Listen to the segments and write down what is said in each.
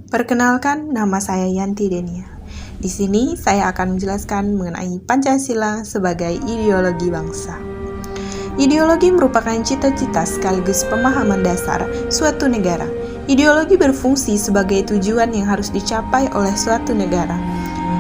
Perkenalkan, nama saya Yanti Denia. Di sini saya akan menjelaskan mengenai Pancasila sebagai ideologi bangsa. Ideologi merupakan cita-cita sekaligus pemahaman dasar suatu negara. Ideologi berfungsi sebagai tujuan yang harus dicapai oleh suatu negara.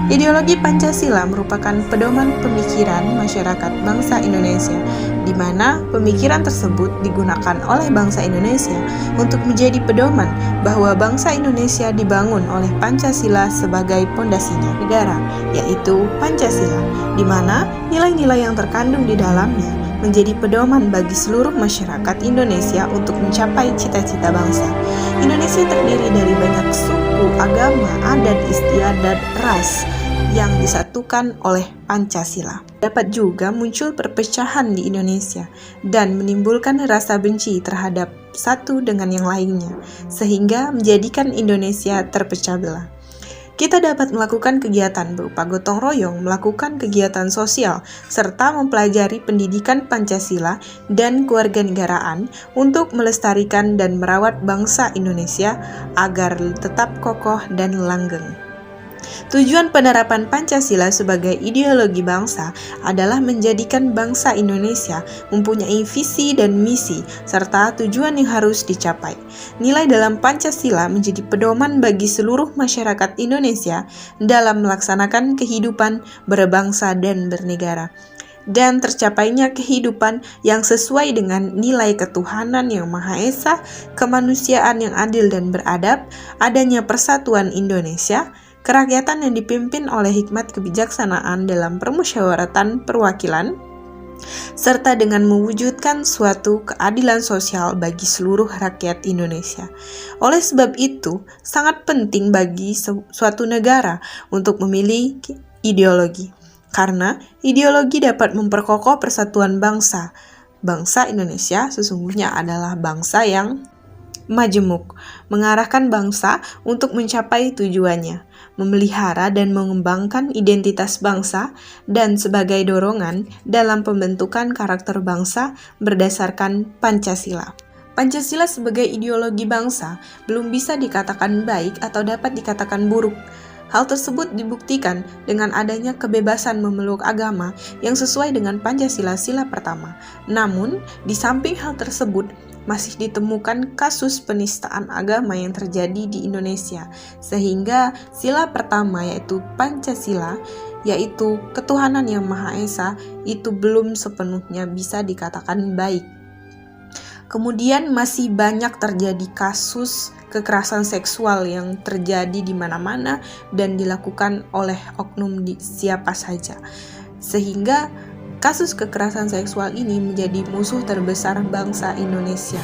Ideologi Pancasila merupakan pedoman pemikiran masyarakat bangsa Indonesia, di mana pemikiran tersebut digunakan oleh bangsa Indonesia untuk menjadi pedoman bahwa bangsa Indonesia dibangun oleh Pancasila sebagai pondasinya negara, yaitu Pancasila, di mana nilai-nilai yang terkandung di dalamnya menjadi pedoman bagi seluruh masyarakat Indonesia untuk mencapai cita-cita bangsa. Indonesia terdiri dari banyak suku, agama, adat, istiadat, ras yang disatukan oleh Pancasila. Dapat juga muncul perpecahan di Indonesia dan menimbulkan rasa benci terhadap satu dengan yang lainnya, sehingga menjadikan Indonesia terpecah belah. Kita dapat melakukan kegiatan berupa gotong royong, melakukan kegiatan sosial, serta mempelajari pendidikan Pancasila dan kewarganegaraan untuk melestarikan dan merawat bangsa Indonesia agar tetap kokoh dan langgeng. Tujuan penerapan Pancasila sebagai ideologi bangsa adalah menjadikan bangsa Indonesia mempunyai visi dan misi serta tujuan yang harus dicapai. Nilai dalam Pancasila menjadi pedoman bagi seluruh masyarakat Indonesia dalam melaksanakan kehidupan berbangsa dan bernegara, dan tercapainya kehidupan yang sesuai dengan nilai ketuhanan yang Maha Esa, kemanusiaan yang adil dan beradab, adanya persatuan Indonesia, kerakyatan yang dipimpin oleh hikmat kebijaksanaan dalam permusyawaratan perwakilan, serta dengan mewujudkan suatu keadilan sosial bagi seluruh rakyat Indonesia. Oleh sebab itu, sangat penting bagi suatu negara untuk memiliki ideologi, karena ideologi dapat memperkokoh persatuan bangsa. Bangsa Indonesia sesungguhnya adalah bangsa yang majemuk, mengarahkan bangsa untuk mencapai tujuannya, memelihara dan mengembangkan identitas bangsa, dan sebagai dorongan dalam pembentukan karakter bangsa berdasarkan Pancasila. Pancasila sebagai ideologi bangsa belum bisa dikatakan baik atau dapat dikatakan buruk. Hal tersebut dibuktikan dengan adanya kebebasan memeluk agama yang sesuai dengan Pancasila sila pertama. Namun, di samping hal tersebut, masih ditemukan kasus penistaan agama yang terjadi di Indonesia, sehingga sila pertama yaitu Pancasila, yaitu ketuhanan yang Maha Esa, itu belum sepenuhnya bisa dikatakan baik. Kemudian masih banyak terjadi kasus kekerasan seksual yang terjadi di mana-mana dan dilakukan oleh oknum siapa saja, sehingga kasus kekerasan seksual ini menjadi musuh terbesar bangsa Indonesia.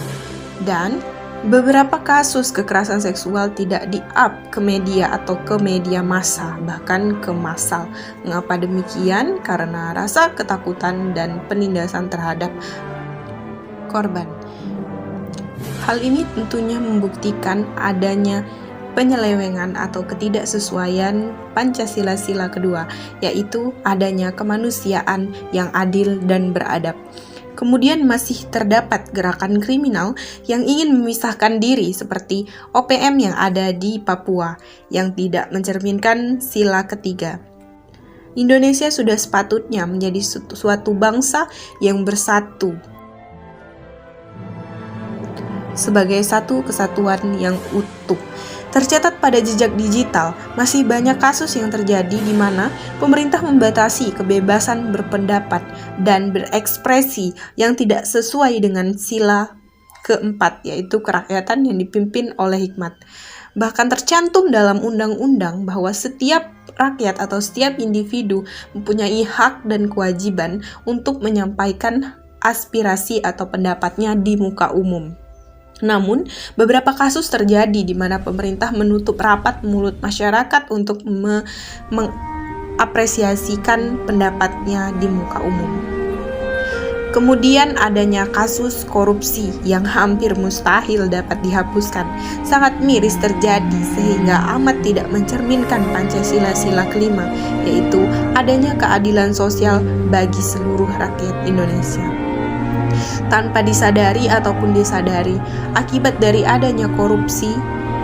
Dan beberapa kasus kekerasan seksual tidak di-up ke media atau ke media massa, bahkan ke massal. Mengapa demikian? Karena rasa ketakutan dan penindasan terhadap korban. Hal ini tentunya membuktikan adanya penyelewengan atau ketidaksesuaian Pancasila sila kedua, yaitu adanya kemanusiaan yang adil dan beradab. Kemudian masih terdapat gerakan kriminal yang ingin memisahkan diri seperti OPM yang ada di Papua yang tidak mencerminkan sila ketiga. Indonesia sudah sepatutnya menjadi suatu bangsa yang bersatu sebagai satu kesatuan yang utuh. Tercatat pada jejak digital, masih banyak kasus yang terjadi di mana pemerintah membatasi kebebasan berpendapat dan berekspresi yang tidak sesuai dengan sila keempat, yaitu kerakyatan yang dipimpin oleh hikmat. Bahkan tercantum dalam undang-undang bahwa setiap rakyat atau setiap individu mempunyai hak dan kewajiban untuk menyampaikan aspirasi atau pendapatnya di muka umum. Namun, beberapa kasus terjadi di mana pemerintah menutup rapat mulut masyarakat untuk mengapresiasikan pendapatnya di muka umum. Kemudian adanya kasus korupsi yang hampir mustahil dapat dihapuskan, sangat miris terjadi sehingga amat tidak mencerminkan Pancasila sila kelima, yaitu adanya keadilan sosial bagi seluruh rakyat Indonesia. Tanpa disadari ataupun disadari, akibat dari adanya korupsi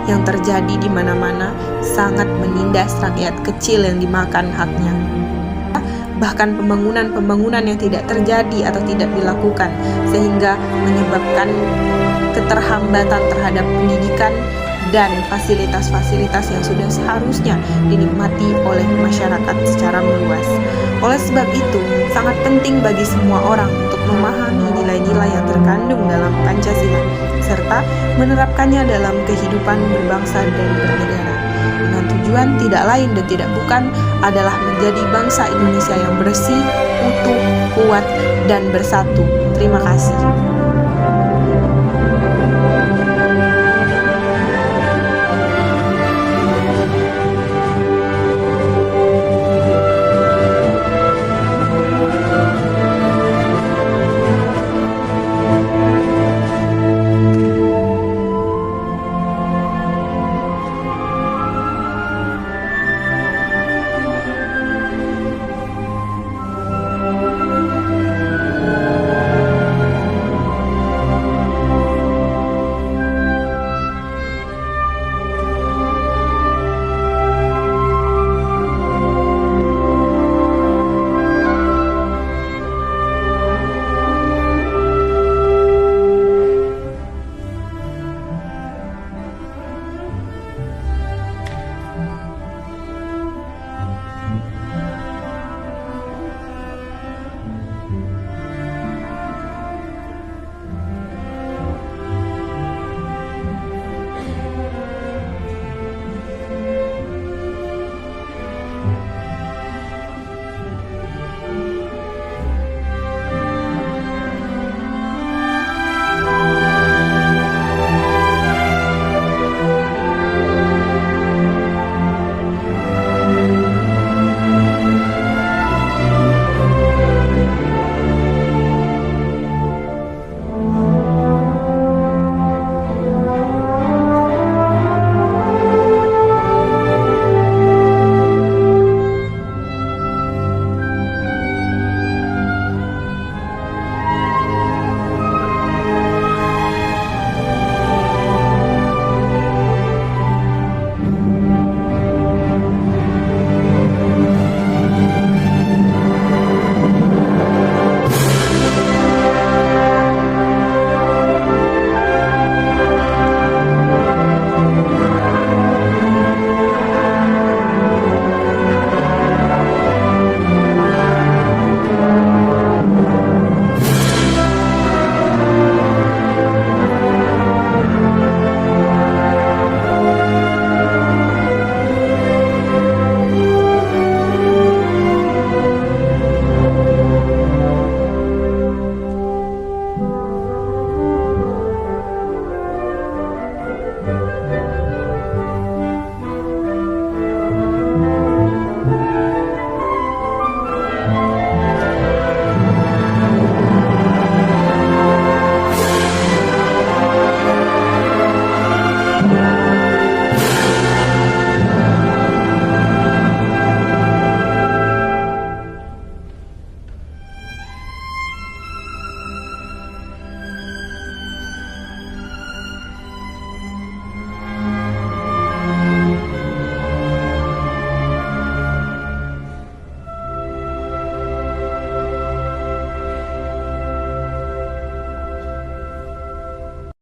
yang terjadi di mana-mana sangat menindas rakyat kecil yang dimakan haknya. Bahkan pembangunan-pembangunan yang tidak terjadi atau tidak dilakukan, sehingga menyebabkan keterhambatan terhadap pendidikan dan fasilitas-fasilitas yang sudah seharusnya dinikmati oleh masyarakat secara meluas. Oleh sebab itu, sangat penting bagi semua orang untuk memahami nilai-nilai yang terkandung dalam Pancasila, serta menerapkannya dalam kehidupan berbangsa dan bernegara, dengan tujuan tidak lain dan tidak bukan adalah menjadi bangsa Indonesia yang bersih, utuh, kuat, dan bersatu. Terima kasih.